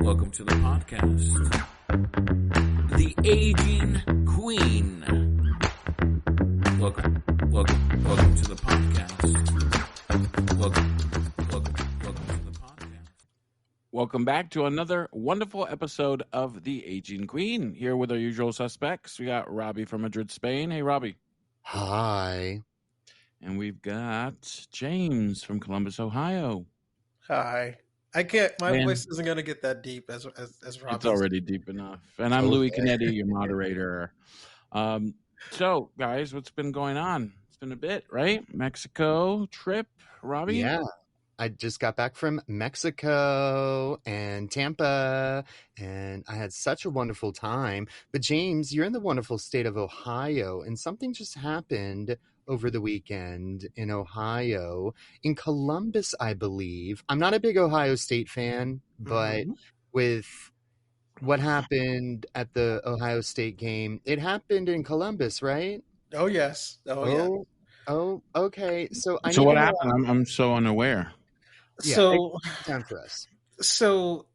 Welcome to the podcast. The Aging Queen. Welcome to the podcast. Welcome to the podcast. Welcome back to another wonderful episode of The Aging Queen. Here with our usual suspects. We got Robbie from Madrid, Spain. Hey, Robbie. Hi. And we've got James from Columbus, Ohio. Hi. I can't. My voice isn't going to get that deep as Robbie's. It's already deep enough. And I'm Louis Canetti, your moderator. So, guys, what's been going on? It's been a bit, right? Mexico trip, Robbie? Yeah. I just got back from Mexico and Tampa, and I had such a wonderful time. But James, you're in the wonderful state of Ohio, and something just happened over the weekend in Ohio, in Columbus, I believe. I'm not a big Ohio State fan, but with what happened at the Ohio State game, it happened in Columbus, right? Oh, yes. Yeah. Oh, okay. So what happened? I'm so unaware. Yeah, so time for us. So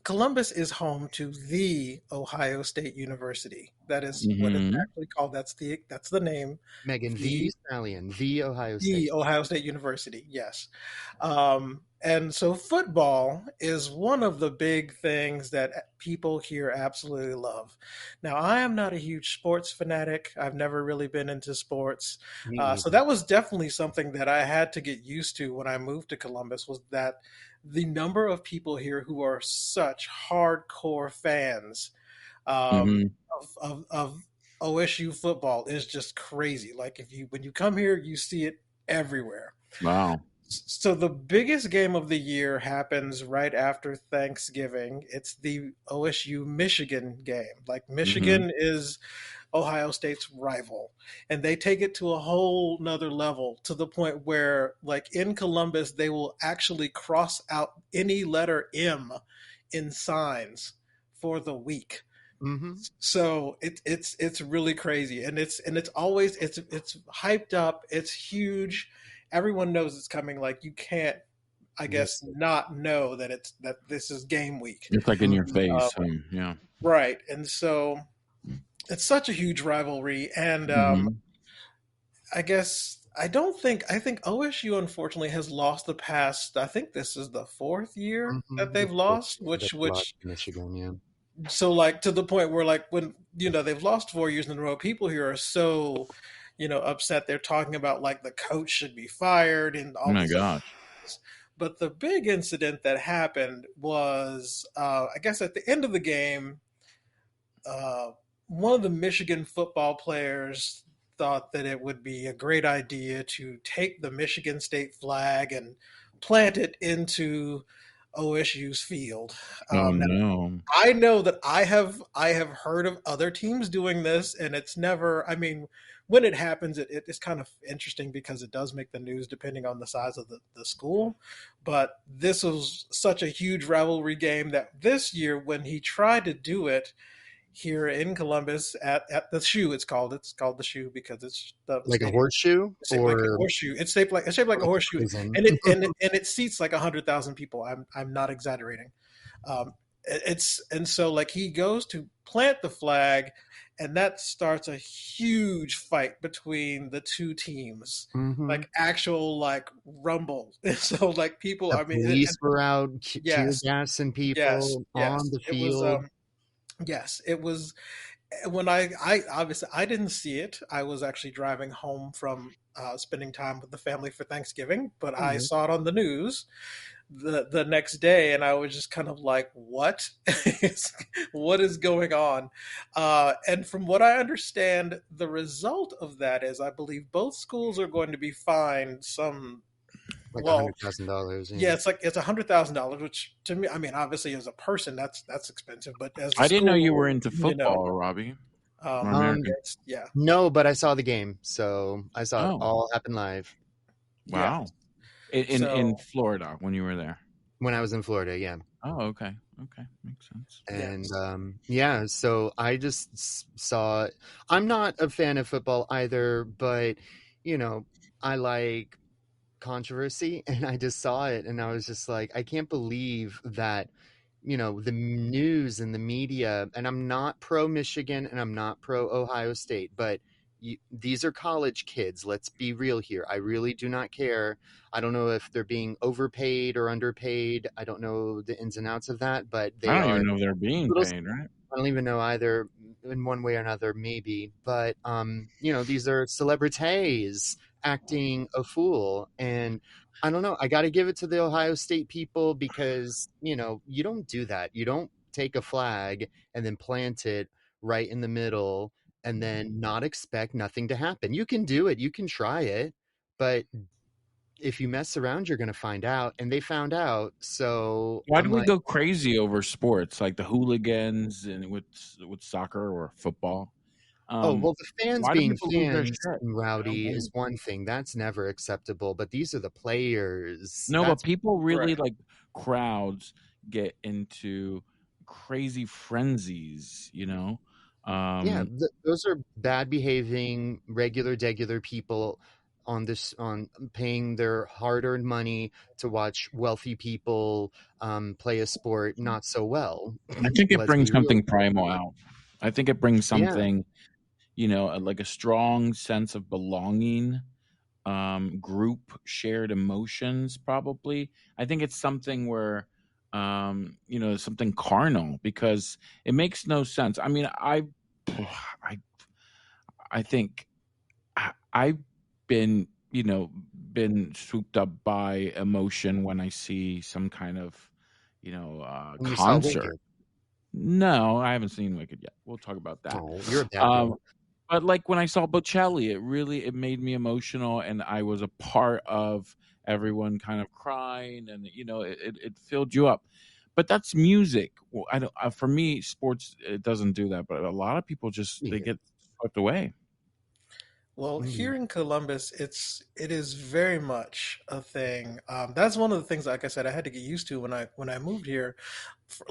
Columbus is home to the Ohio State University. That is what it's actually called. That's the name. Megan, the Stallion, the Ohio State. The Ohio State University, yes. And so football is one of the big things that people here absolutely love. Now, I am not a huge sports fanatic. I've never really been into sports. So that was definitely something that I had to get used to when I moved to Columbus, was that the number of people here who are such hardcore fans of OSU football is just crazy. Like when you come here, you see it everywhere. Wow. So the biggest game of the year happens right after Thanksgiving. It's the OSU Michigan game. Like Michigan is Ohio State's rival, and they take it to a whole nother level, to the point where, like, in Columbus, they will actually cross out any letter M in signs for the week. So it's really crazy, and it's always it's hyped up. It's huge. Everyone knows it's coming. Like, you can't, I guess, not know that this is game week. It's like in your face. Yeah. Right. And so it's such a huge rivalry. And I think OSU, unfortunately, has lost the past. I think this is the fourth year that they've lost, which Michigan, yeah. So, like, to the point where, like, when, they've lost 4 years in a row, people here are so, upset. They're talking about, like, the coach should be fired and all. Oh my gosh. But the big incident that happened was, I guess at the end of the game, one of the Michigan football players thought that it would be a great idea to take the Michigan State flag and plant it into OSU's field. No. I know that I have heard of other teams doing this, and it's never, I mean, when it happens, it's kind of interesting because it does make the news depending on the size of the school. But this was such a huge rivalry game that this year, when he tried to do it here in Columbus at the Shoe, it's called the Shoe because it's like a horseshoe, like a horseshoe. It's shaped like a horseshoe, and it seats like 100,000 people. I'm not exaggerating. So like he goes to plant the flag, and that starts a huge fight between the two teams, like actual like rumble. So like people, police were out, tear gassing people on the field. It was when I obviously I didn't see it. I was actually driving home from spending time with the family for Thanksgiving, but I saw it on the news the next day, and I was just kind of like, what what is going on? And from what I understand, the result of that is, I believe both schools are going to be fined some, like $100,000. Yeah, it's $100,000, which to me, I mean, obviously as a person, that's expensive. But as I didn't know you were into football, Robbie. No, but I saw the game, so I saw it all happen live. Wow. Yeah. In Florida when you were there. When I was in Florida, yeah. Oh, okay, makes sense. And so I just saw. I'm not a fan of football either, but I like controversy, and I just saw it, and I was just like, I can't believe that the news and the media, and I'm not pro Michigan and I'm not pro Ohio State, but these are college kids. Let's be real here. I really do not care. I don't know if they're being overpaid or underpaid. I don't know the ins and outs of that, but I they don't are even know if they're being little. paid, right? I don't even know either in one way or another, maybe. But these are celebrities acting a fool. And I don't know. I got to give it to the Ohio State people because, you don't do that. You don't take a flag and then plant it right in the middle and then not expect nothing to happen. You can do it. You can try it. But if you mess around, you're going to find out. And they found out. So Why do I'm we like, go crazy over sports like the hooligans and with soccer or football? oh, well, the fans Why do being people lose their fans shit? and rowdy is one thing. That's never acceptable. But these are the players. No, but That's people really Right. like crowds get into crazy frenzies, yeah. Um, Those are bad behaving, regular people on paying their hard-earned money to watch wealthy people play a sport not so well. I think it Let's brings be real. something primal out. I think it brings Yeah. something, like a strong sense of belonging, group shared emotions, probably. I think it's something where, something carnal because it makes no sense. I mean, I, I think I've been, been swooped up by emotion when I see some kind of, When you saw concert. Wicked. No, I haven't seen Wicked yet. We'll talk about that. Oh, you're a bad Um, girl. but like when I saw Bocelli, it made me emotional, and I was a part of everyone kind of crying, and it filled you up. But that's music. Well, I don't. For me, sports it doesn't do that. But a lot of people just they Yeah. get swept away. Well, Mhm. here in Columbus, it is very much a thing. That's one of the things, like I said, I had to get used to when I moved here.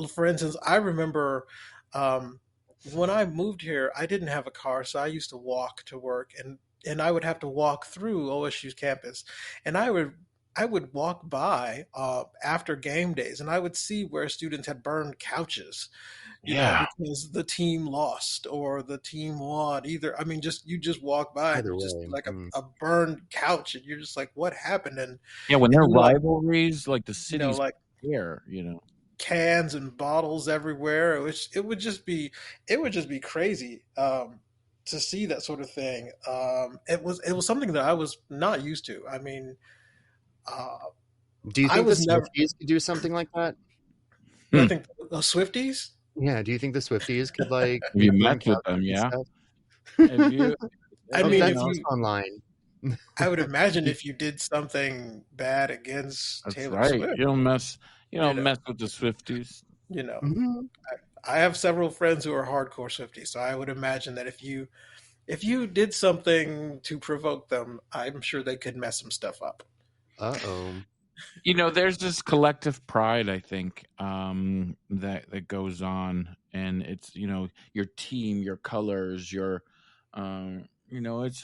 For instance, I remember um, when I moved here, I didn't have a car, so I used to walk to work, and I would have to walk through OSU's campus, and I would walk by after game days, and I would see where students had burned couches, Yeah. because the team lost or the team won. Either, I mean, just you just walk by and Either you just way. like a burned couch, and you're just like, what happened? Yeah, when And they're you know, like rivalries, like the cities like care. cans and bottles everywhere. It would just be crazy to see that sort of thing. It was something that I was not used to. I mean, uh, Do you I think the was never. Swifties could do something like that? I Hmm. think Swifties. Yeah, do you think the Swifties could, like, If you burn met with them, couches and yeah. stuff? If you, I Oh, mean, you if that's know, just you, online. I would imagine You if you did something bad against that's Taylor right. Swift, You you don't know, mess with the Swifties. you know. Mhm. I have several friends who are hardcore Swifties, so I would imagine that if you did something to provoke them, I'm sure they could mess some stuff up. Uh-oh. There's this collective pride, I think, that goes on, and it's your team, your colors,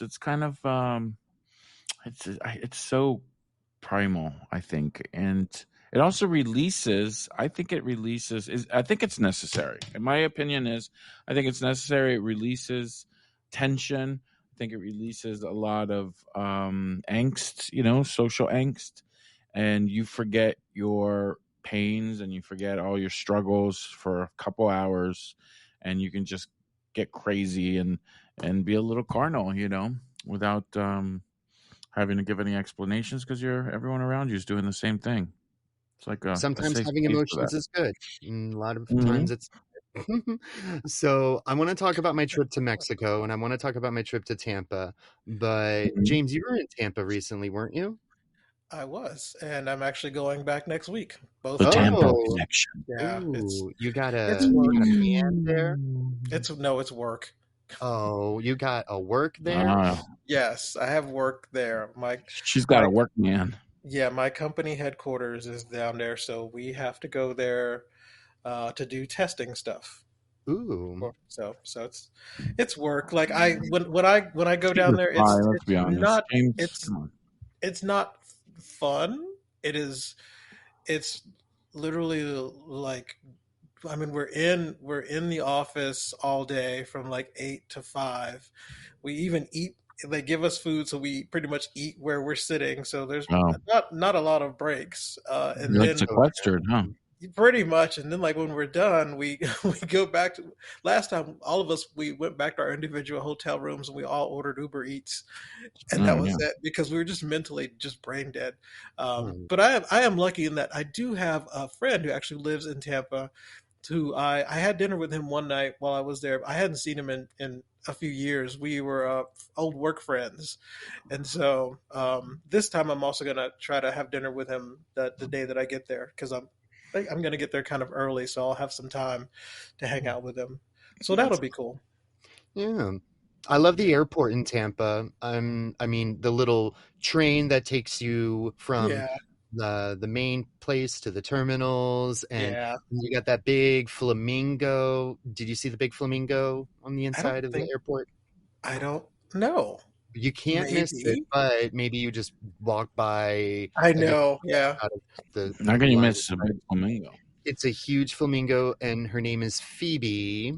it's kind of it's so primal, I think, and it also releases. I think it's necessary. In my opinion, I think it's necessary. It releases tension. I think it releases a lot of angst. Social angst, and you forget your pains and you forget all your struggles for a couple hours, and you can just get crazy and be a little carnal, without having to give any explanations because everyone around you is doing the same thing. It's like a Sometimes safe having space for that. emotions is good. A lot of Hmm. times it's So, I wanna talk about my trip to Mexico, and I wanna talk about my trip to Tampa, but Hmm. James, you were in Tampa recently, weren't you? I was, and I'm actually going back next week. Both The days. Tampa Oh, connection. Yeah, it's ooh, you got it's a work. man there? It's no, it's work. Oh, you got a work there? Uh, Yes, I have work there. she's got My a work man. yeah, my company headquarters is down there, so we have to go there to do testing stuff. Ooh, So it's work. Like when I go She's a down there, spy. it's Let's it's be honest. not James, it's come on. it's not fun. It's literally like I mean, we're in the office all day from like 8 to 5. We even eat. They give us food, so we pretty much eat where we're sitting. So there's Oh, not a lot of breaks. And you're like then Oh, sequestered, huh? pretty much, and then like when we're done, we we go back to last time. All of us we went back to our individual hotel rooms and we all ordered Uber Eats, and Oh, that was yeah. it because we were just mentally just brain dead. oh, But I am lucky in that I do have a friend who actually lives in Tampa. Who I had dinner with him one night while I was there. I hadn't seen him in a few years. We were old work friends, and so this time I'm also gonna try to have dinner with him the day that I get there because I'm gonna get there kind of early, so I'll have some time to hang out with him. So that'll that's be cool. yeah. I love the Yeah, airport in Tampa. I mean, the little train that takes you from yeah, the main place to the terminals, and yeah. you got that big flamingo. Did you see the big flamingo on the I don't inside of the think airport? I don't know. You can't miss it, Maybe but maybe you just walk by I like a know. Yeah. out of the How can you line of miss a sight. big flamingo? It's a huge flamingo, and her name is Phoebe,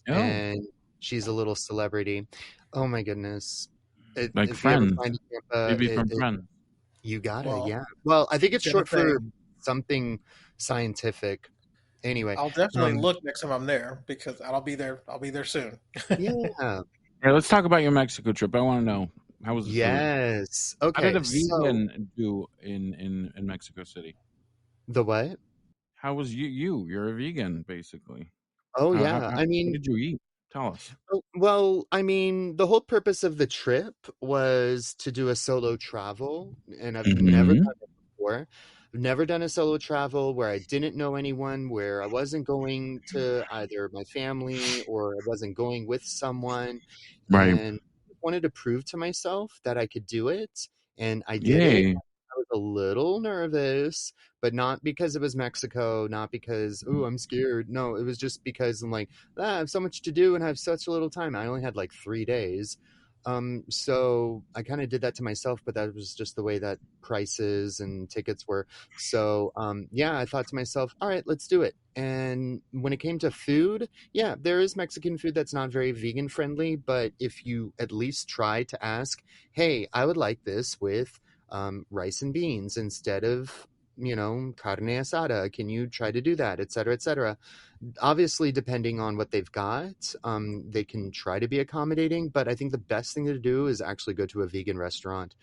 Oh, and she's a little celebrity. Oh my goodness. like If you ever Friends. find Tampa, Phoebe from Friends. you gotta, Well, yeah. Well, I think it's gonna short for thing. something scientific. Anyway, I'll definitely um, look next time I'm there because I'll be there. I'll be there soon. yeah, Hey, let's talk about your Mexico trip. I want to know, how was the food? yes. How did Okay, a so vegan do in Mexico City? the what? How was you're a vegan basically. Oh How, yeah. I what mean, did you eat? Tell us. oh, well, I mean, the whole purpose of the trip was to do a solo travel, and I've never Hmm. done it before. I've never done a solo travel where I didn't know anyone, where I wasn't going to either my family or I wasn't going with someone, Right. and I wanted to prove to myself that I could do it, and I did it. Yay. I was a little nervous, but not because it was Mexico, not because, oh, I'm scared. No, it was just because I'm like, I have so much to do and I have such a little time. I only had like 3 days. So I kind of did that to myself, but that was just the way that prices and tickets were. So, yeah, I thought to myself, all right, let's do it. And when it came to food, yeah, there is Mexican food that's not very vegan friendly, but if you at least try to ask, hey, I would like this with rice and beans instead of, carne asada. Can you try to do that, et cetera, et cetera? Obviously, depending on what they've got, they can try to be accommodating, but I think the best thing to do is actually go to a vegan restaurant.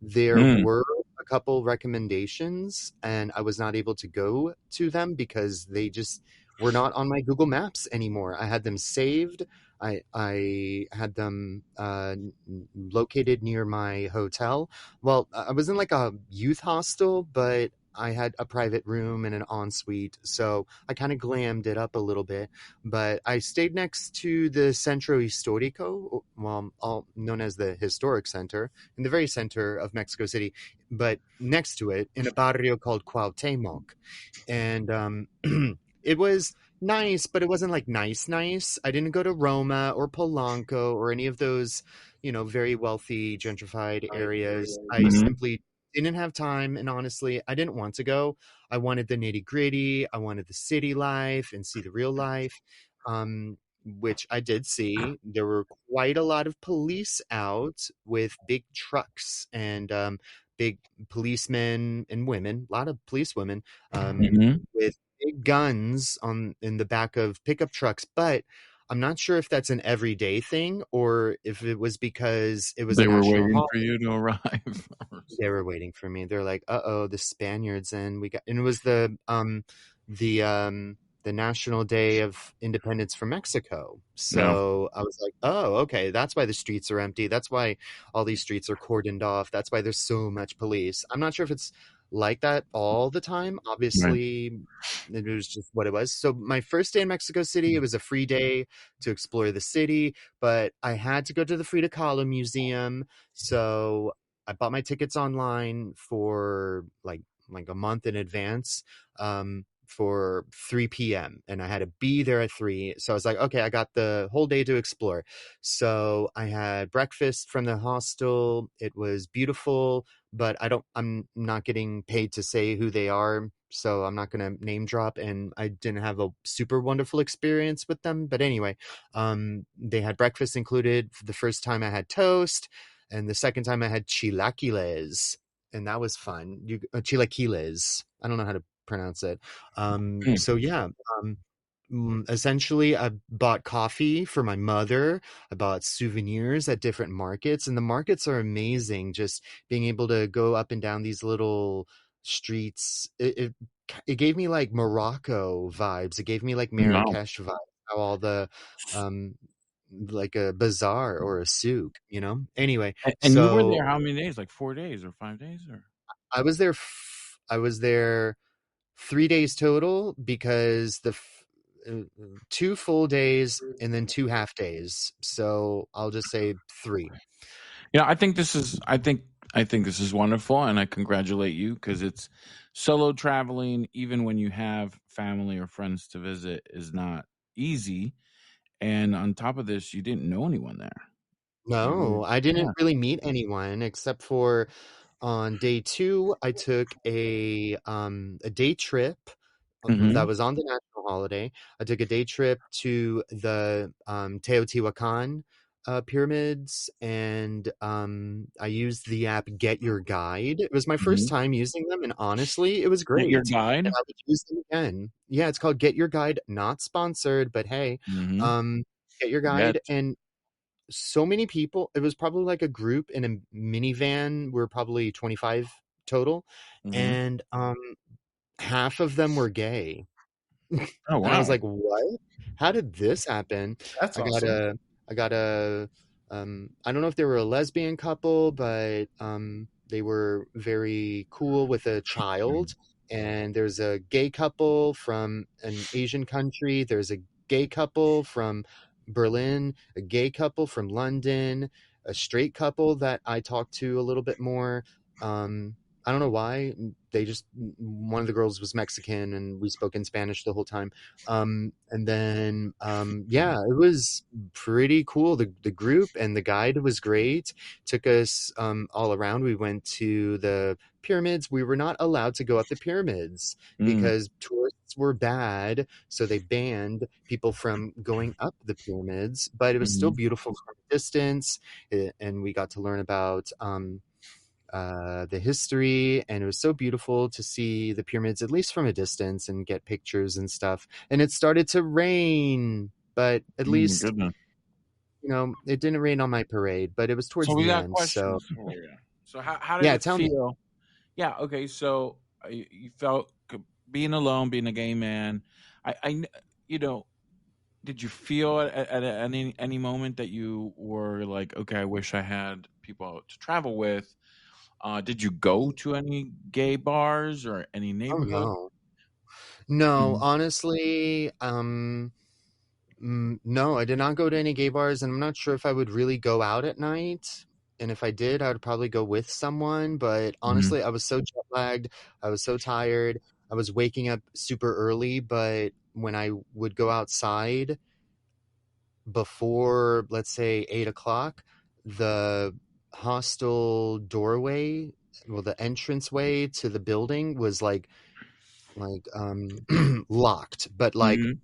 There Mm. were a couple recommendations, and I was not able to go to them because they just were not on my Google Maps anymore. I had them saved. I had them located near my hotel. Well, I was in like a youth hostel, but I had a private room and an ensuite, so I kind of glammed it up a little bit. But I stayed next to the Centro Histórico, well, all known as the Historic Center, in the very center of Mexico City, but next to it in a barrio called Cuauhtemoc. And it was nice, but it wasn't like nice, nice. I didn't go to Roma or Polanco or any of those, very wealthy, gentrified areas. I Hmm. simply didn't have time. And honestly, I didn't want to go. I wanted the nitty gritty. I wanted the city life and see the real life, which I did see. There were quite a lot of police out with big trucks and big policemen and women, a lot of police women Hmm. with big guns in the back of pickup trucks. But I'm not sure if that's an everyday thing or if it was because it was a They were national waiting holiday. for you to arrive. They were waiting for me. They're like, "Uh-oh, the Spaniards," and it was the National Day of Independence for Mexico. No. So I was like, "Oh, okay, that's why the streets are empty. That's why all these streets are cordoned off. That's why there's so much police." I'm not sure if it's like that all the time. Right. Obviously, it was just what it was. So my first day in Mexico City, it was a free day to explore the city, but I had to go to the Frida Kahlo Museum. So I bought my tickets online for like a month in advance for 3 p.m. and I had to be there at 3. So I was like, okay, I got the whole day to explore. So I had breakfast from the hostel. It was beautiful, but I'm not getting paid to say who they are. so I'm not going to name drop, and I didn't have a super wonderful experience with them. But anyway, they had breakfast included. For the first time I had toast, and the second time I had chilaquiles, and that was fun. Chilaquiles. I don't know how to pronounce it. Mm. So yeah, essentially I bought coffee for my mother. I bought souvenirs at different markets, and the markets are amazing. Just being able to go up and down these little streets, it gave me like Morocco vibes. It gave me like Wow. Marrakesh vibes. How all the um like a bazaar or a souk, you know? Anyway, And you were there so how many days? Like 4 days or 5 days or? I was there 3 days total because uh, 2 full days and then 2 half days. So I'll just say three. I think I think this is wonderful, and I congratulate you because it's solo traveling, even when you have family or friends to visit, is not easy. And on top of this, you didn't know anyone there. You were, No, I didn't yeah. really meet anyone except for on day two, I took a day trip Hmm. that was on the national holiday. I took a day trip to the Teotihuacan pyramids, and I used the app Get Your Guide. It was my first Hmm. time using them, and honestly, it was Get your great. And guide. I would use them again. Yeah, it's called Get Your Guide, not sponsored, but hey, Hmm. um, Get Your Yes. Guide. And so many people, it was probably like a group in a minivan. We're probably 25 total, Hmm. and half of them were gay. Oh And I was wow. like, "What? How did this happen?" That's I got awesome. a I got a I don't know if they were a lesbian couple, but they were very cool with a child. And there's a gay couple from an Asian country. There's a gay couple from Berlin, a gay couple from London, a straight couple that I talked to a little bit more. I don't know why. They just one of the girls was Mexican, and we spoke in Spanish the whole time. And then yeah, it was pretty cool. The group and the guide was great. Took us all around. We went to the pyramids. We were not allowed to go up the pyramids Mm-hmm. because tourists were bad, so they banned people from going up the pyramids. But it was still beautiful from a distance, and we got to learn about the history, and it was so beautiful to see the pyramids, at least from a distance, and get pictures and stuff. And it started to rain, but at least, Goodness. it didn't rain on my parade, but it was So towards we the got end. So, questions for you. So how did yeah, it tell me. feel? Yeah. Okay. So you felt being alone, being a gay man. I you know, did you feel at any moment that you were like, okay, I wish I had people to travel with? Did you go to any gay bars or any Oh, neighborhood? no. No, Mhm. honestly, no, I did not go to any gay bars, and I'm not sure if I would really go out at night. And if I did, I would probably go with someone. But Mhm. honestly, I was so jet lagged. I was so tired. I was waking up super early. But when I would go outside before, let's say, 8 o'clock, the hostel doorway, well, the entranceway to the building was like locked, but like Mhm.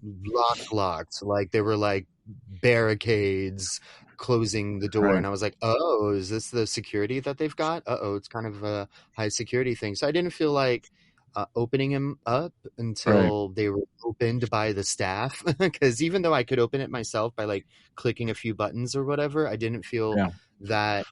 locked, like there were like barricades closing the door. Right. And I was like, oh, is this the security that they've got? Oh, it's kind of a high security thing. So I didn't feel like opening him up Right. until they were opened by the staff, because even though I could open it myself by like clicking a few buttons or whatever, I didn't feel Yeah. that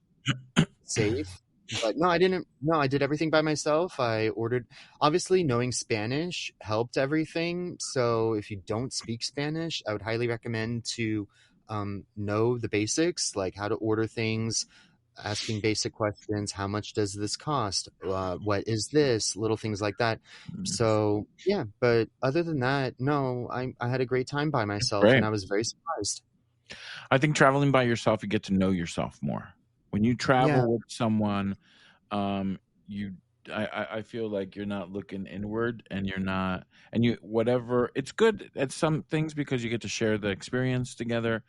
safe. But no, I didn't. No, I did everything by myself. I ordered. Obviously, knowing Spanish helped everything. So if you don't speak Spanish, I would highly recommend to know the basics, like how to order things, asking basic questions. How much does this cost? What is this? Little things like that. Mhm. So yeah, but other than that, no, I had a great time by myself, and Great. I was very surprised. I think traveling by yourself, you get to know yourself more. When you Yeah. travel with someone, you I feel like you're not looking inward, and you're not, and you whatever, it's good at some things because you get to share the experience together.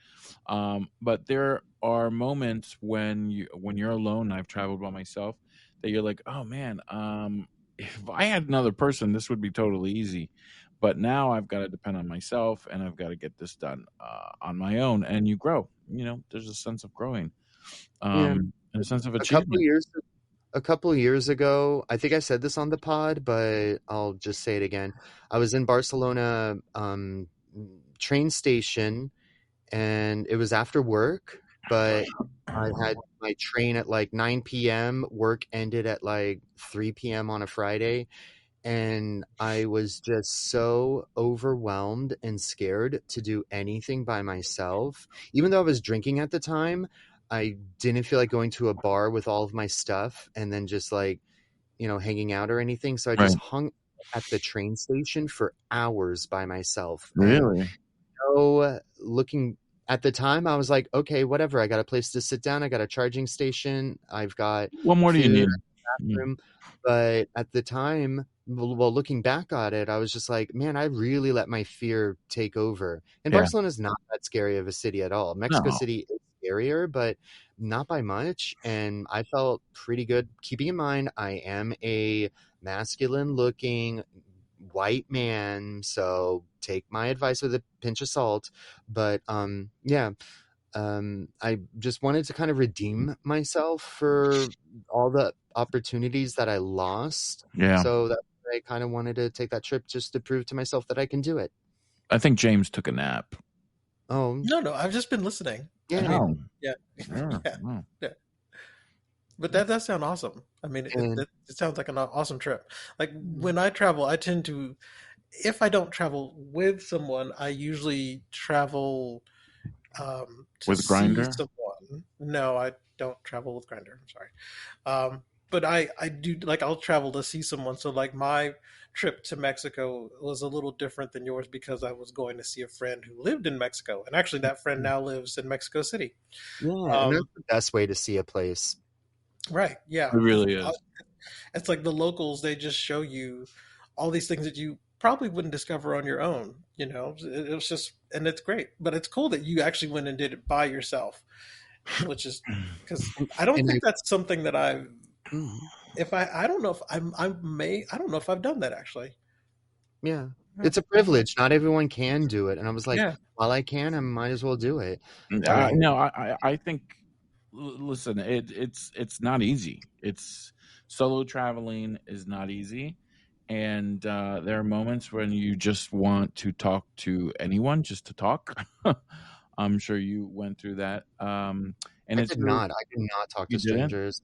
But there are moments when you're alone. I've traveled by myself that you're like, oh man, if I had another person, this would be totally easy. But now I've got to depend on myself, and I've got to get this done on my own. And you grow. There's a sense of growing, Yeah. and a sense of A couple achievement. years a couple years ago, I think I said this on the pod, but I'll just say it again. I was in Barcelona train station, and it was after work, but I had my train at like 9 p.m. Work ended at like 3 p.m. on a Friday, and I was just so overwhelmed and scared to do anything by myself. Even though I was drinking at the time, I didn't feel like going to a bar with all of my stuff and then just like, hanging out or anything. So I just Right. hung at the train station for hours by myself. And Really? looking at the time, I was like, okay, whatever. I got a place to sit down. I got a charging station. I've got What more do you food need? Mm. room. But at the time, well, looking back at it, I was just like, man, I really let my fear take over. And Yeah. Barcelona's not that scary of a city at all. Mexico No. City is scarier, but not by much. And I felt pretty good. Keeping in mind, I am a masculine looking white man, so take my advice with a pinch of salt. But yeah, I just wanted to kind of redeem myself for all the opportunities that I lost. Yeah. So that I kind of wanted to take that trip just to prove to myself that I can do it. I think James took a nap. Oh, No, I've just been listening. I yeah. Oh. mean, yeah, Yeah. yeah, Oh. yeah. But that does sound awesome. I mean, And it sounds like an awesome trip. Like mm, when I travel, I tend to, if I don't travel with someone, I usually travel to With see Grinder? someone. No, I don't travel with Grinder. I'm sorry. But I do like I'll travel to see someone. So like my trip to Mexico was a little different than yours because I was going to see a friend who lived in Mexico, and actually that friend now lives in Mexico City. yeah, and that's Um, the best way to see a place. right? It Yeah, because really is. it's like the locals. They just show you all these things that you probably wouldn't discover on your own. It was just, and it's great. But it's cool that you actually went and did it by yourself, which is because And, I don't and think that's something that I've mm, if I don't know if I don't know if I've done that actually. yeah, Yeah, it's a I don't know. privilege. Not everyone can do it. And I was like, Yeah, while I can, I might as well do it. I But no, I think. Listen, it's not easy. It's solo traveling is not easy, and there are moments when you just want to talk to anyone, just to talk. I'm sure you went through that, and I it's did really not. I did not talk you to didn't. strangers.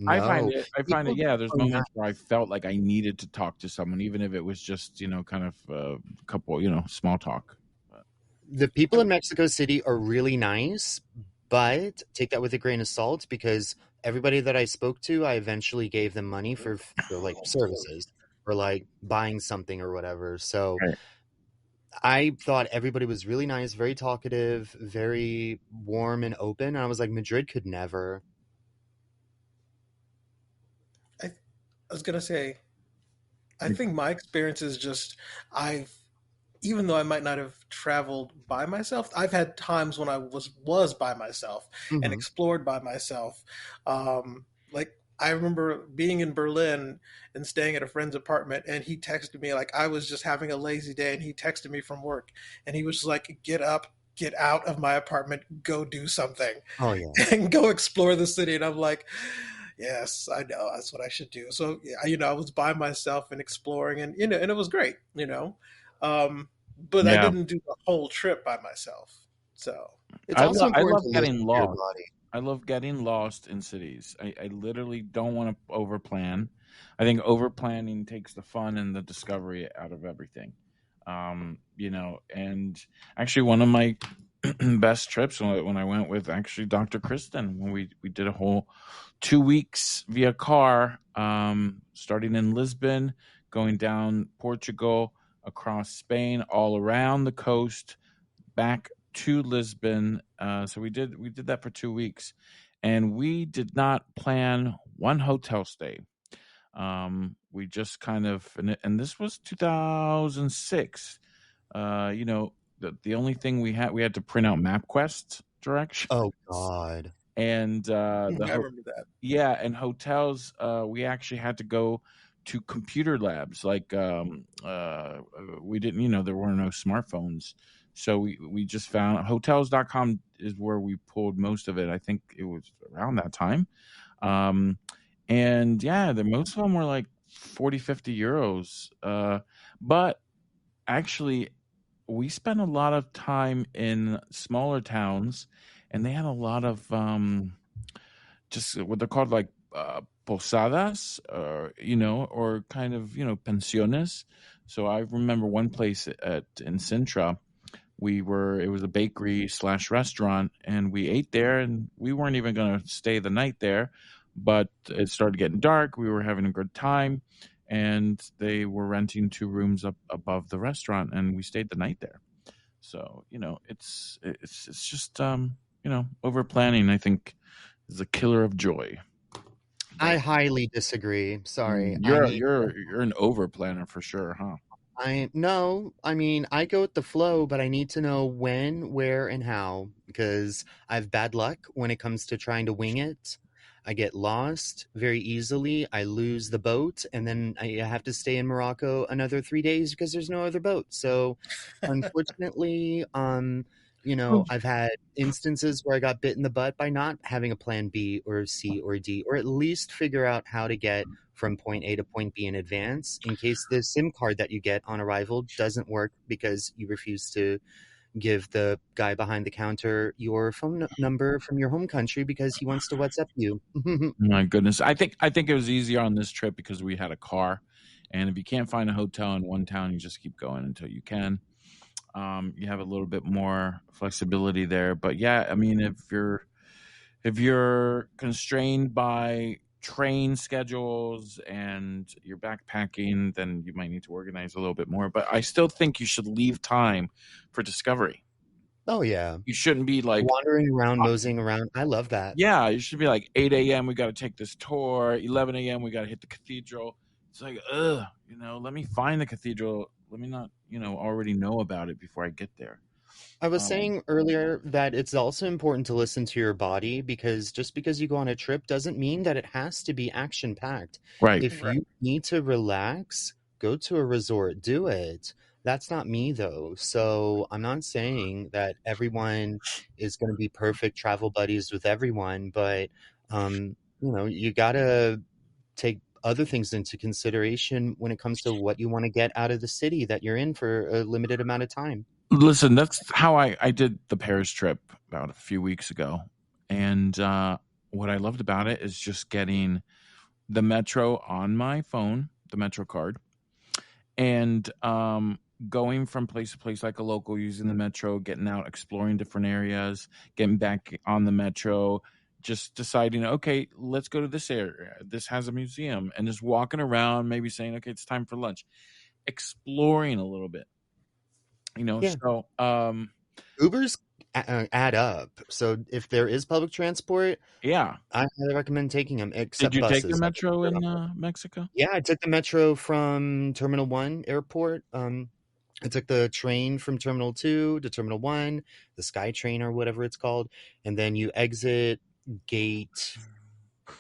I find No. it. I find it. People Yeah, there's are moments where I felt like I needed to talk to someone, even if it was just kind of a couple small talk. But, the people in Mexico City are really nice, but take that with a grain of salt because everybody that I spoke to, I eventually gave them money for like services or like buying something or whatever. So right. I thought everybody was really nice, very talkative, very warm and open. And I was like, Madrid could never. I was gonna say I think my experience is just I've even though I might not have traveled by myself, I've had times when I was by myself and Hmm. explored by myself. Like I remember being in Berlin and staying at a friend's apartment, and he texted me like I was just having a lazy day, and he texted me from work, and he was like, "Get up." Get out of my apartment, go do something, Oh, yeah. and go explore the city. And I'm like, yes, I know that's what I should do. So, yeah, I was by myself and exploring, and and it was great. But I Yeah, didn't do the whole trip by myself. So, It's also I important love to listen getting to your lost. body. I love getting lost in cities. I literally don't want to over plan. I think over planning takes the fun and the discovery out of everything. And actually one of my best trips when I went with actually Dr. Kristen when we did a whole 2 weeks via car, starting in Lisbon, going down Portugal, across Spain, all around the coast, back to Lisbon. So we did that for 2 weeks, and we did not plan one hotel stay. We just kind of and this was 2006. The only thing we had to print out MapQuest Oh, directions, God. and I remember that. yeah, and hotels. We actually had to go to computer labs. Like we didn't, there were no smartphones, so we just found hotels.com is where we pulled most of it. I think it was around that time. Um, and yeah, most of them were like 40-50 euros. But actually, we spent a lot of time in smaller towns, and they had a lot of just what they're called, like posadas, or or kind of pensiones. So I remember one place in Sintra. It was a bakery slash restaurant, and we ate there, and we weren't even going to stay the night there, but it started getting dark. We were having a good time, and they were renting 2 rooms up above the restaurant, and we stayed the night there. So it's just over planning, I think, is a killer of joy. I But highly disagree. Sorry. you're an over planner for sure, huh? No, I mean, I go with the flow, but I need to know when, where, and how because I have bad luck when it comes to trying to wing it. I get lost very easily. I lose the boat, and then I have to stay in Morocco another 3 days because there's no other boat. So, unfortunately, I've had instances where I got bit in the butt by not having a plan B or C or D, or at least figure out how to get from point A to point B in advance in case the SIM card that you get on arrival doesn't work because you refuse to give the guy behind the counter your phone number from your home country because he wants to WhatsApp you. My goodness. I think it was easier on this trip because we had a car. And if you can't find a hotel in one town, you just keep going until you can. You have a little bit more flexibility there. But yeah, I mean, if you're constrained by train schedules and you're backpacking, then you might need to organize a little bit more. But I still think you should leave time for discovery. Oh, yeah. You shouldn't be like, Wandering around, moseying around. I love that. yeah, you should be like 8 a.m. We got to take this tour. 11 a.m. We got to hit the cathedral. It's like, let me find the cathedral. Let me not, already know about it before I get there. I was Um, saying earlier that it's also important to listen to your body because just because you go on a trip doesn't mean that it has to be action packed. right. If Right. you need to relax, go to a resort, do it. That's not me though. So I'm not saying that everyone is going to be perfect travel buddies with everyone, but you got to take other things into consideration when it comes to what you want to get out of the city that you're in for a limited amount of time. Listen, that's how I did the Paris trip about a few weeks ago. And what I loved about it is just getting the metro on my phone, the metro card, and going from place to place like a local, using the metro, getting out, exploring different areas, getting back on the metro, just deciding, okay, let's go to this area. This has a museum, and just walking around, maybe saying, okay, it's time for lunch, exploring a little bit, Yeah. So, Ubers add up. So if there is public transport, yeah. I highly recommend taking them, Did except you take the buses. metro in Mexico? Yeah, I took the metro from Terminal 1 airport. I took the train from Terminal 2 to Terminal 1, the Sky Train or whatever it's called, and then you exit gate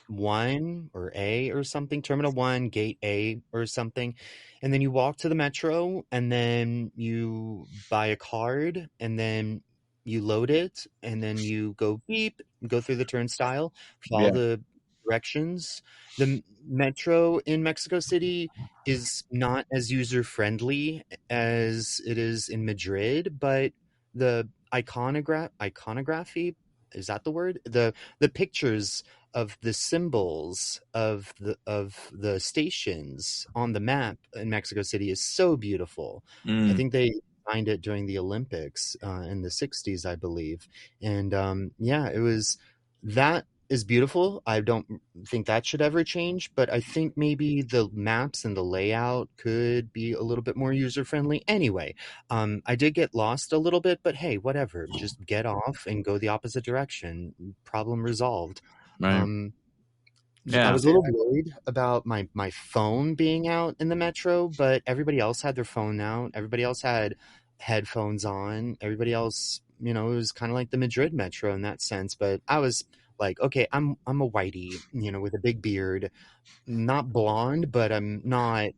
1 or A or something, Terminal 1, Gate A or something. And then you walk to the metro and then you buy a card and then you load it and then you go beep, go through the turnstile, follow Yeah. the directions. The metro in Mexico City is not as user friendly as it is in Madrid, but the iconography, is that the word? The pictures of the symbols of the stations on the map in Mexico City is so beautiful. I Mm, think they designed it during the Olympics in the 60s, I believe. And yeah, it was that is beautiful. I don't think that should ever change, but I think maybe the maps and the layout could be a little bit more user friendly. Anyway, I did get lost a little bit, but hey, whatever. Just get off and go the opposite direction. Problem resolved. right. Um, I Yeah. was a little worried about my phone being out in the metro, but everybody else had their phone out. Everybody else had headphones on. Everybody else, it was kind of like the Madrid metro in that sense. But I was like, okay, I'm a whitey, with a big beard, not blonde, but I'm not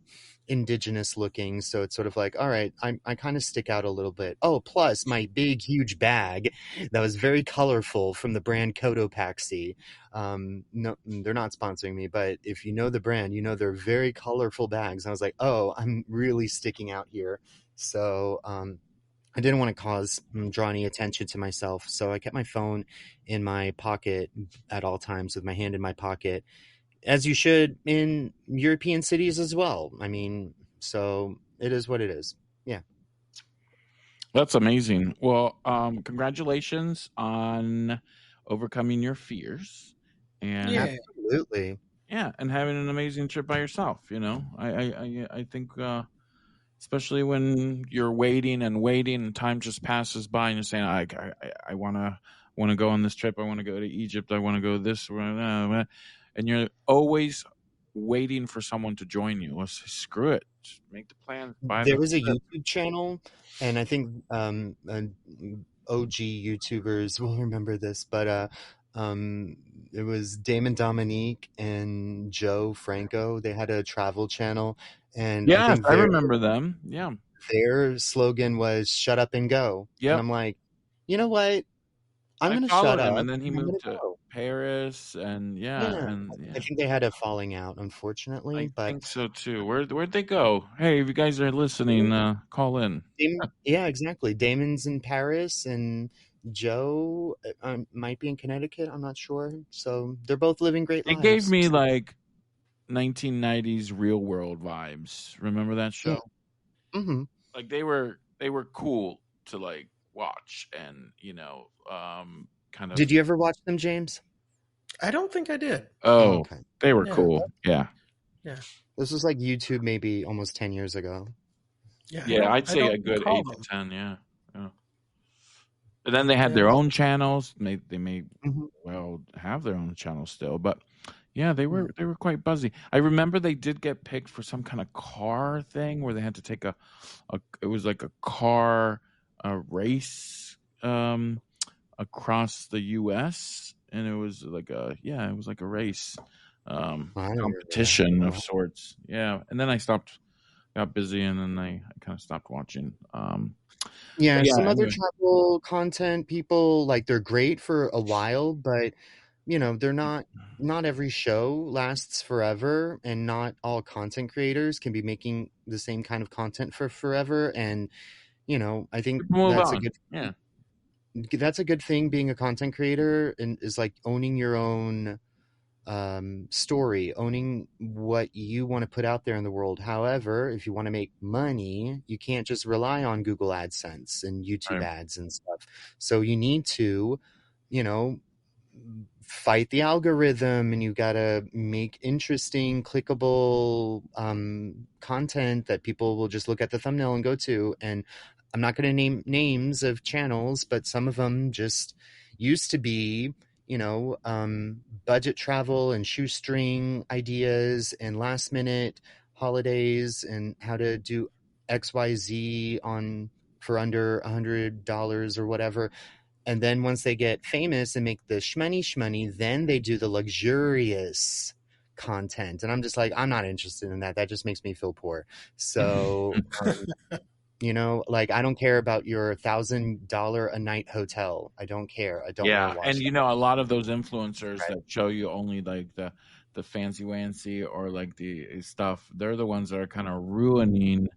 indigenous looking. So it's sort of like, all right, I kind of stick out a little bit. Oh, plus my big, huge bag that was very colorful from the brand Cotopaxi. No, they're not sponsoring me, but if you know the brand, they're very colorful bags. I was like, oh, I'm really sticking out here. So, I didn't want to draw any attention to myself. So I kept my phone in my pocket at all times with my hand in my pocket, as you should in European cities as well. I mean, so it is what it is. Yeah. That's amazing. Well, congratulations on overcoming your fears, and Yeah. Absolutely. yeah, and having an amazing trip by yourself. I think, especially when you're waiting and waiting, and time just passes by, and you're saying, I want to go on this trip. I want to go to Egypt. I want to go this, and you're always waiting for someone to join you. Well, screw it. Just make the plans. Buy There the was a trip. YouTube channel, and I think OG YouTubers will remember this, but it was Damon Dominique and Joe Franco. They had a travel channel, and I Yes, think I remember them. Yeah. their slogan was "Shut up and go." And Yep. I'm like, you know what? I'm I gonna shut followed him, up and then he and I'm gonna moved to go. Paris, and yeah, Yeah, and I yeah, think they had a falling out, unfortunately, I but think so too. Where'd they go? Hey, if you guys are listening, call in. Yeah, exactly. Damon's in Paris, and Joe might be in Connecticut. I'm not sure. So they're both living great It gave lives. me like 1990s Real World vibes. Remember that Mm, show? mm-hmm. Like they were cool to like watch, and kind of. Did you ever watch them, James? I don't think I did. Oh, Oh, okay. they were Yeah. cool. Yeah, Yeah. This was like YouTube maybe almost 10 years ago. Yeah. I yeah. don't. I'd I say don't a good recall 8 to 10. Yeah, yeah. But then they had them. their own channels. They may Hmm. well have their own channels still, but yeah, they Yeah. were quite buzzy. I remember they did get picked for some kind of car thing where they had to take a it was like a car race across the US, and it was like a race I don't remember that competition at of all. sorts. Yeah, and then I stopped got busy, and then I kind of stopped watching. Yeah, But yeah, some other anyway. travel content people, like, they're great for a while, but they're not every show lasts forever, and not all content creators can be making the same kind of content for forever. And I think People move on. Yeah. that's a good thing, being a content creator, and is like owning your own story, owning what you want to put out there in the world. However, if you want to make money, you can't just rely on Google AdSense and YouTube Right. ads and stuff. So you need to, you know, fight the algorithm, and you got to make interesting, clickable content that people will just look at the thumbnail and go to. And I'm not going to name names of channels, but some of them just used to be, budget travel and shoestring ideas and last minute holidays and how to do XYZ on for under $100 or whatever. And then once they get famous and make the shmoney, then they do the luxurious content. And I'm just like, I'm not interested in that. That just makes me feel poor. So, like, I don't care about your $1,000 a night hotel. I don't care. I don't want to Yeah, and watch that. a lot of those influencers Right. that show you only like the fancy wancy or like the stuff, they're the ones that are kind of ruining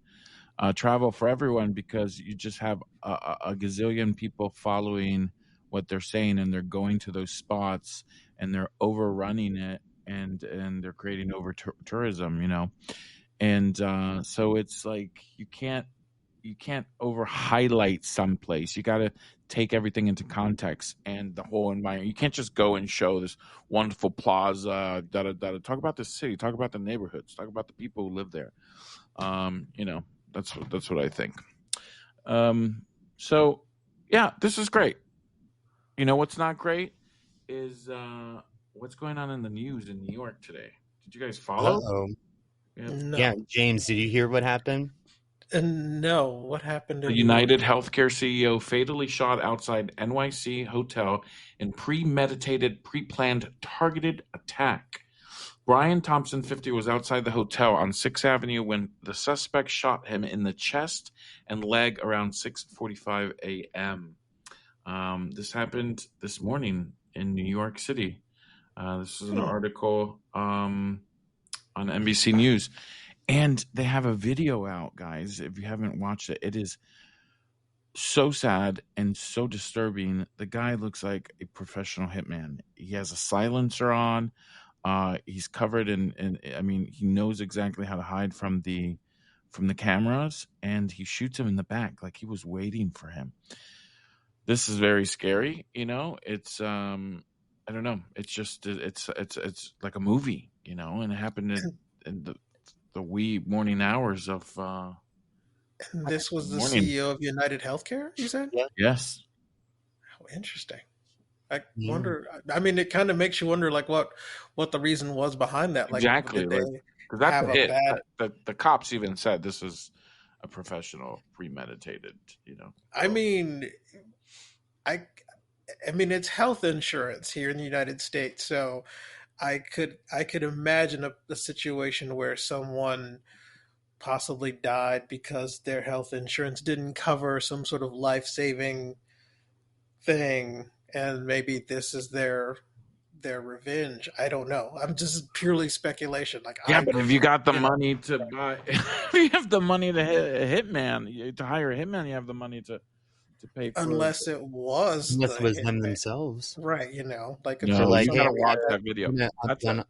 travel for everyone, because you just have a gazillion people following what they're saying, and they're going to those spots, and they're overrunning it, and they're creating over tourism, and so it's like you can't over highlight some place. You got to take everything into context and the whole environment. You can't just go and show this wonderful plaza. Talk about the city. Talk about the neighborhoods. Talk about the people who live there. Um, you know, that's what I think. Um, so yeah, this is great. What's not great is what's going on in the news in New York today. Did you guys follow? Uh-oh. Yeah. No. Yeah, James, did you hear what happened? And no, what happened The in New York? UnitedHealthcare CEO fatally shot outside NYC hotel in premeditated, pre-planned, targeted attack. Brian Thompson, 50, was outside the hotel on 6th Avenue when the suspect shot him in the chest and leg around 6:45 a.m. This happened this morning in New York City. This is an article on NBC News. And they have a video out, guys. If you haven't watched it, it is so sad and so disturbing. The guy looks like a professional hitman. He has a silencer on. He's covered in I mean, he knows exactly how to hide from the cameras, and he shoots him in the back like he was waiting for him. This is very scary, you know. It's I don't know. It's just it's like a movie, you know, and it happened in the wee morning hours of And this was the morning. CEO of UnitedHealthcare, you said? Yeah. Yes. How interesting. I Yeah. wonder. I mean, it kind of makes you wonder, like what the reason was behind that. Like, Exactly. did they Like, because that's have a a hit. bad? The cops even said this was a professional, premeditated. You know. I mean, I, I mean, it's health insurance here in the United States, so I could imagine a situation where someone possibly died because their health insurance didn't cover some sort of life saving thing, and maybe this is their revenge. I don't know. I'm just purely speculation. Like Yeah, but if you got the you know, money to buy, if you have the money to hit a hitman, to hire a hitman, you have the money to pay for. unless it was Unless the it was them hitman, themselves. right? Like if it They're No, was like, you hey, gotta somebody watch that that video. I'm That's gonna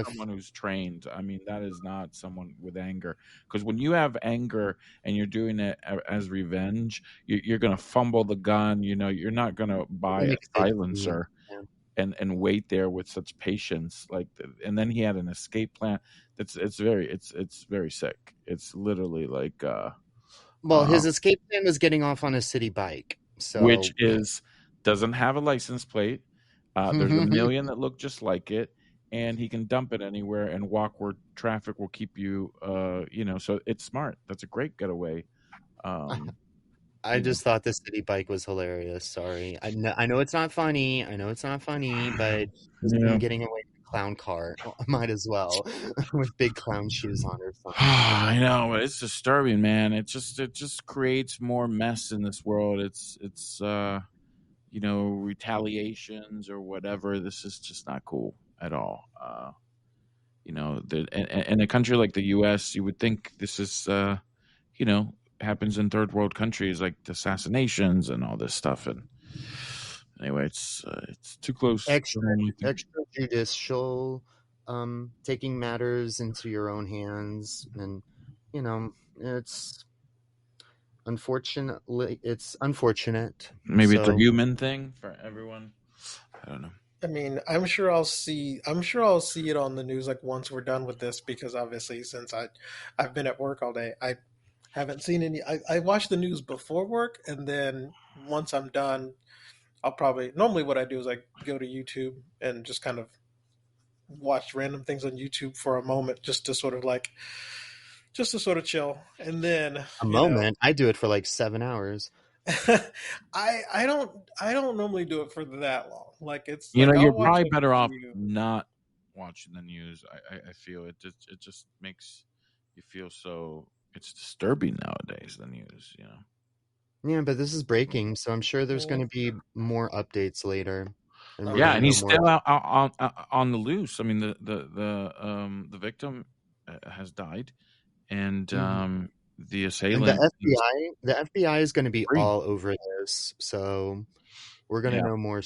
someone who's trained. I mean, that is not someone with anger. Because when you have anger and you're doing it as revenge, you're gonna fumble the gun. You know, you're not gonna buy a make a good scene. silencer Yeah. and wait there with such patience. Like, and then he had an escape plan. It's very sick. It's literally like Well, his escape plan was getting off on a city bike. which So is doesn't have a license plate. There's a million that look just like it, and he can dump it anywhere and walk where traffic will keep you. You know, so it's smart. That's a great getaway. Um, I you know, just thought the city bike was hilarious. Sorry. I know it's not funny. I know it's not funny, but just him yeah. getting away in a clown car. Might as well with big clown shoes on or something. I know, but it's disturbing, man. It just creates more mess in this world. It's you know, retaliations or whatever. This is just not cool at all. You know, in a country like the U.S., you would think this is, you know, happens in third world countries like assassinations and all this stuff. And anyway, it's too close to Extra home. I think. extrajudicial, taking matters into your own hands, and you know, it's unfortunate. Maybe it's a So human thing for everyone. I don't know. I mean, I'm sure I'll see it on the news like once we're done with this, because obviously since I've been at work all day, I haven't seen any. I watch the news before work, and then once I'm done, I'll probably normally what I do is I go to YouTube and just kind of watch random things on YouTube for a moment, just to sort of chill, and then a moment, I do it for like 7 hours. I don't normally do it for that long. Like it's You know, like you're I'll watch probably a better off few. not watching the news. I feel it just makes you feel so. It's disturbing nowadays. The news, you know. Yeah, but this is breaking, so I'm sure there's going to be more updates later, and we're Yeah, going to Okay. and know he's more. still out on the loose. I mean, the victim has died, and Mhm. the And assailant is The FBI is going to be free. all over this, so we're going to Yeah. know more.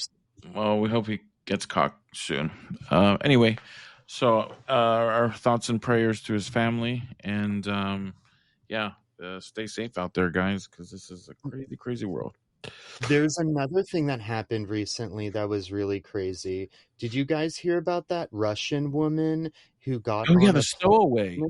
Well, we hope he gets caught soon. Anyway, so our thoughts and prayers to his family, and yeah, stay safe out there, guys, because this is a crazy, crazy world. There's another thing that happened recently that was really crazy. Did you guys hear about that Russian woman who got Oh yeah, on the a stowaway. plane,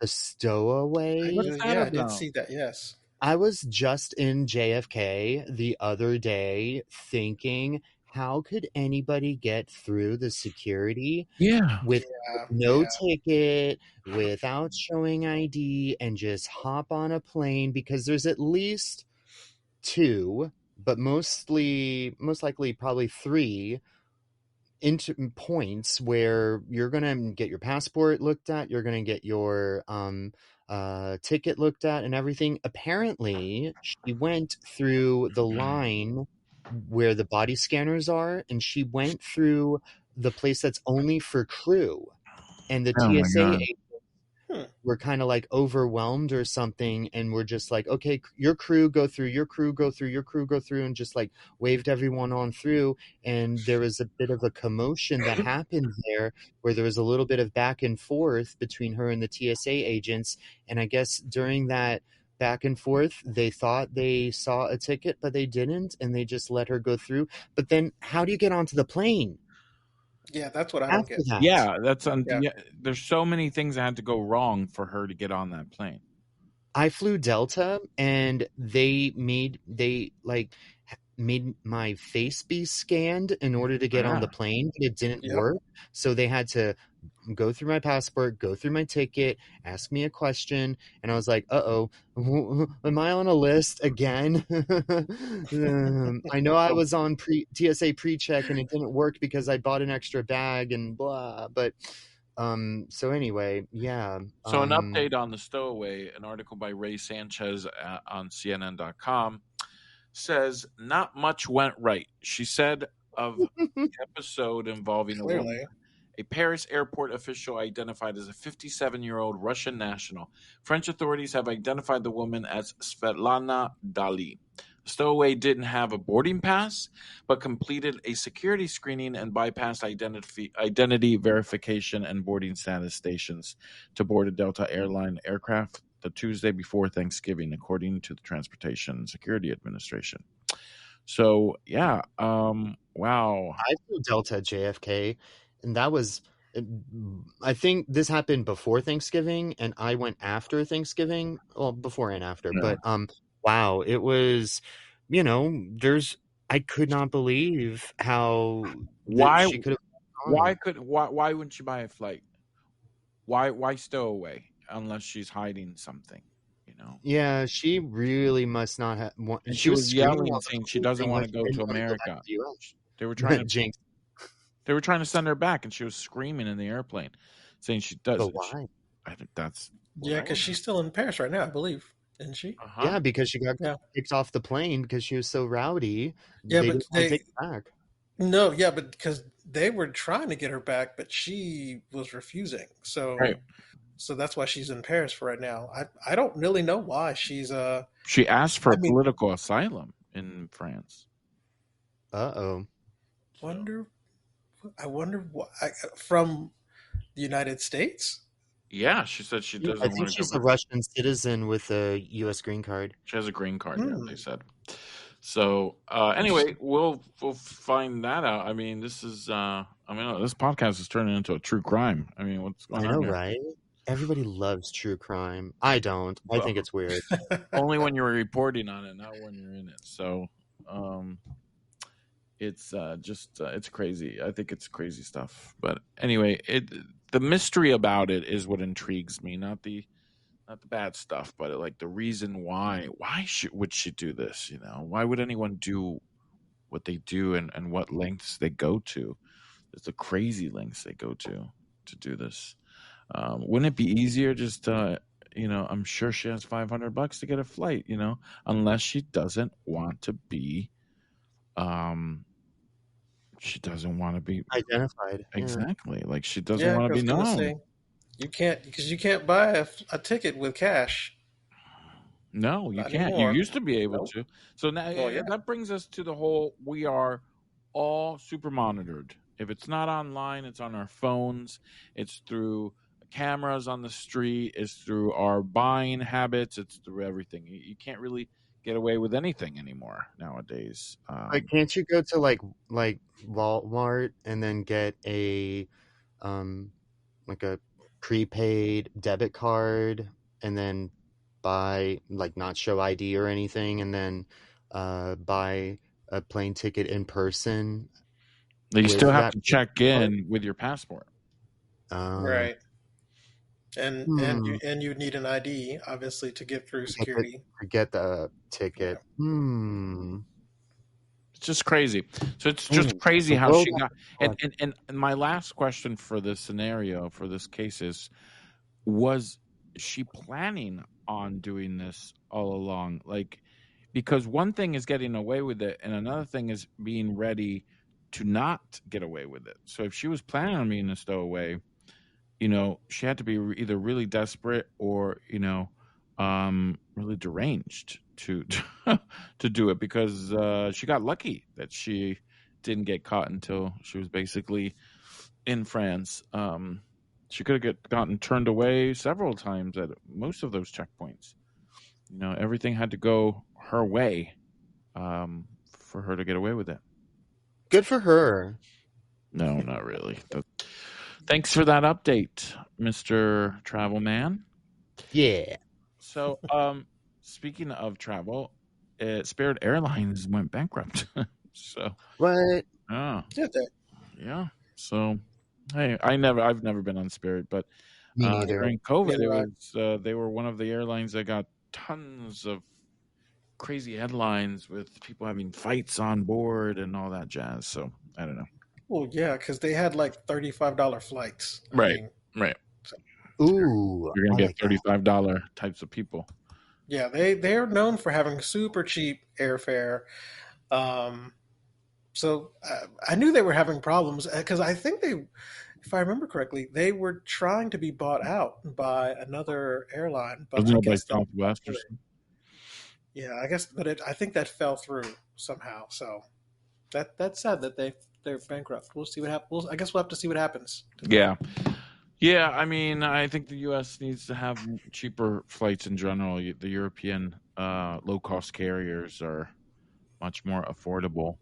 a stowaway? What's that Yeah, I did about? see that. Yes. I was just in JFK the other day thinking how could anybody get through the security Yeah. with Yeah. no ticket, without showing ID, and just hop on a plane? Because there's at least two, but most likely probably three into points where you're going to get your passport looked at, you're going to get your ticket looked at and everything. Apparently, she went through the line where the body scanners are, and she went through the place that's only for crew. And the Oh my TSA god. Hmm. were kind of like overwhelmed or something, and we're just like, okay, your crew go through, your crew go through, your crew go through, and just like waved everyone on through. And there was a bit of a commotion that happened there, where there was a little bit of back and forth between her and the TSA agents. And I guess during that back and forth, they thought they saw a ticket, but they didn't, and they just let her go through. But then how do you get onto the plane Yeah, that's what I don't after get. that? Yeah, Yeah. yeah, there's so many things that had to go wrong for her to get on that plane. I flew Delta, and they made my face be scanned in order to get on the Yeah. plane, but it didn't Yep. work. So they had to go through my passport, go through my ticket, ask me a question, and I was like, "Uh-oh, am I on a list again?" I know I So was on TSA pre-check, and it didn't work because I bought an extra bag and blah. But so anyway, yeah. So, an update on the Stowaway, an article by Ray Sanchez on CNN.com says not much went right. She said of the episode involving a woman, Clearly. a Paris airport official identified as a 57-year-old Russian national. French authorities have identified the woman as Svetlana Dali. Stowaway didn't have a boarding pass, but completed a security screening and bypassed identity verification and boarding status stations to board a Delta airline aircraft the Tuesday before Thanksgiving, according to the Transportation Security Administration. So, yeah, wow. I flew Delta at JFK, and that was. I think this happened before Thanksgiving, and I went after Thanksgiving. Well, before and after, Yeah. but wow, it was. There's. I could not believe how that Why she could have why gone. could why wouldn't you buy a flight? Why stow away unless she's hiding something, you know? Yeah, she really must not have. And she She was was screaming yelling on the saying she phone, doesn't saying how want to she go didn't to want to go back America. to the U.S. They were trying to Jinx, they were trying to send her back and she was screaming in the airplane saying she does. but why? I think that's what Yeah, I because would she's still in Paris right now, I believe. Isn't she? Uh-huh. Yeah, because she got Yeah. kicked off the plane because she was so rowdy. Yeah, They but didn't want to take her back. no, yeah, but because they were trying to get her back, but she was refusing. Right. So that's why she's in Paris for right now. I don't really know why she's She asked for I mean, political asylum in France. Uh-oh. So wonder I wonder why from the United States? yeah, she said she Yeah, I doesn't want think to go she's a back. Russian citizen with a U.S. green card. She has a green card, yeah, they Hmm. said. So anyway, Interesting. we'll find that out. I mean, this podcast is turning into a true crime. I mean, what's going I on know, here? right? Everybody loves true crime. I don't. I Well, think it's weird. only when you're reporting on it, not when you're in it. So um, it's just it's crazy. I think it's crazy stuff. But anyway, the mystery about it is what intrigues me, not the bad stuff, but like the reason why. Would she do this? You know, why would anyone do what they do and what lengths they go to? It's the crazy lengths they go to do this. Wouldn't it be easier just I'm sure she has $500 to get a flight, unless she doesn't want to be um she doesn't want to be Identified. Yeah. exactly like she doesn't Yeah, want I to be was gonna known. say you can't buy a ticket with cash. No, you Not can't. You anymore. used to be able Nope. to. So now Well, yeah. that brings us to the whole we are all super monitored. If it's not online, it's on our phones, it's through cameras on the street, it's through our buying habits, it's through everything. You can't really get away with anything anymore nowadays. But can't you go to like Walmart and then get um like a prepaid debit card, and then buy, like, not show ID or anything, and then buy a plane ticket in person You with still have that to check passport? in with your passport. Oh, Right. And hmm. you need an ID obviously to get through To security. get the Yeah. ticket. Hmm. It's just crazy. So it's just Man, crazy the how world she got. after all. And my last question for this scenario, for this case, is: was she planning on doing this all along? Like, because one thing is getting away with it, and another thing is being ready to not get away with it. So if she was planning on being a stowaway, she had to be either really desperate or, really deranged to to do it, because she got lucky that she didn't get caught until she was basically in France. She could have gotten turned away several times at most of those checkpoints. Everything had to go her way, for her to get away with it. Good for her. No, not really. Thanks for that update, Mr. Travel Man. Yeah. So, speaking of travel, Spirit Airlines went bankrupt. So, What? yeah, Yeah, yeah. So, hey, I've never been on Spirit, but Me neither. during COVID, neither I. they were one of the airlines that got tons of crazy headlines with people having fights on board and all that jazz. So, I don't know. Well, yeah, because they had like $35 flights. I Right, mean, right. so, Ooh, You're gonna I get like that. $35 types of people. yeah, they're known for having super cheap airfare. Um, so I knew they were having problems because I think if I remember correctly, they were trying to be bought out by another airline, but Wasn't I it by guess that fell Southwest or through. something? Yeah, I guess, but I think that fell through somehow. So that's sad that they're bankrupt. We'll see what happens. I guess we'll have to see what happens to them. Yeah. Yeah, I mean, I think the U.S. needs to have cheaper flights in general. The European low-cost carriers are much more affordable.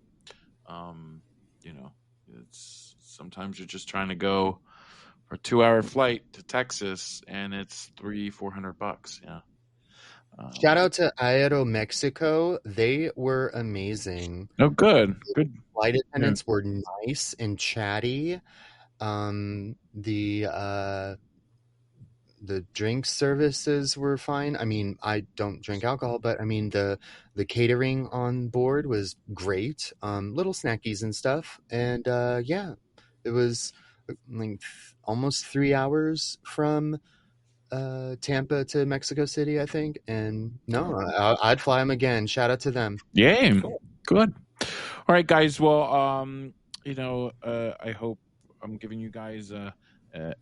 Um, you know, it's sometimes you're just trying to go for a 2-hour flight to Texas, and it's $300-400. Yeah. Shout Um, out to Aero Mexico. They were amazing. oh, good, good. Flight Yeah. attendants were nice and chatty. The drink services were fine. I mean, I don't drink alcohol, but I mean the catering on board was great. Little snackies and stuff, and yeah, it was like almost 3 hours from Tampa to Mexico City, I think. And no, Oh, I'd fly them again. Shout out to them. Yeah, cool. good. All right, guys. Well, I hope I'm giving you guys a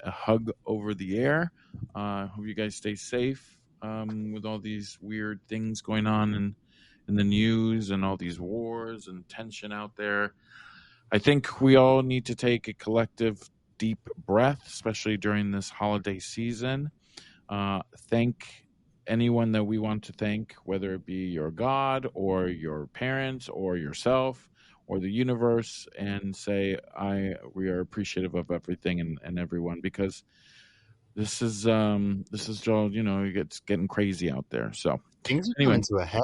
hug over the air. Hope you guys stay safe, with all these weird things going on in the news and all these wars and tension out there. I think we all need to take a collective deep breath, especially during this holiday season. Thank anyone that we want to thank, whether it be your God or your parents or yourself or the universe, and say we are appreciative of everything and everyone, because this is all, it's getting crazy out there. So Things are anyway, coming to a head.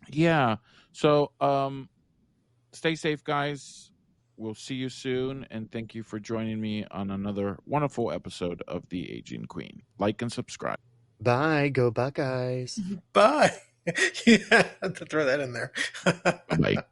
yeah. So stay safe, guys. We'll see you soon, and thank you for joining me on another wonderful episode of The Aging Queen. Like and subscribe. Bye. Go Buckeyes. Bye. Yeah, to throw that in there. Bye.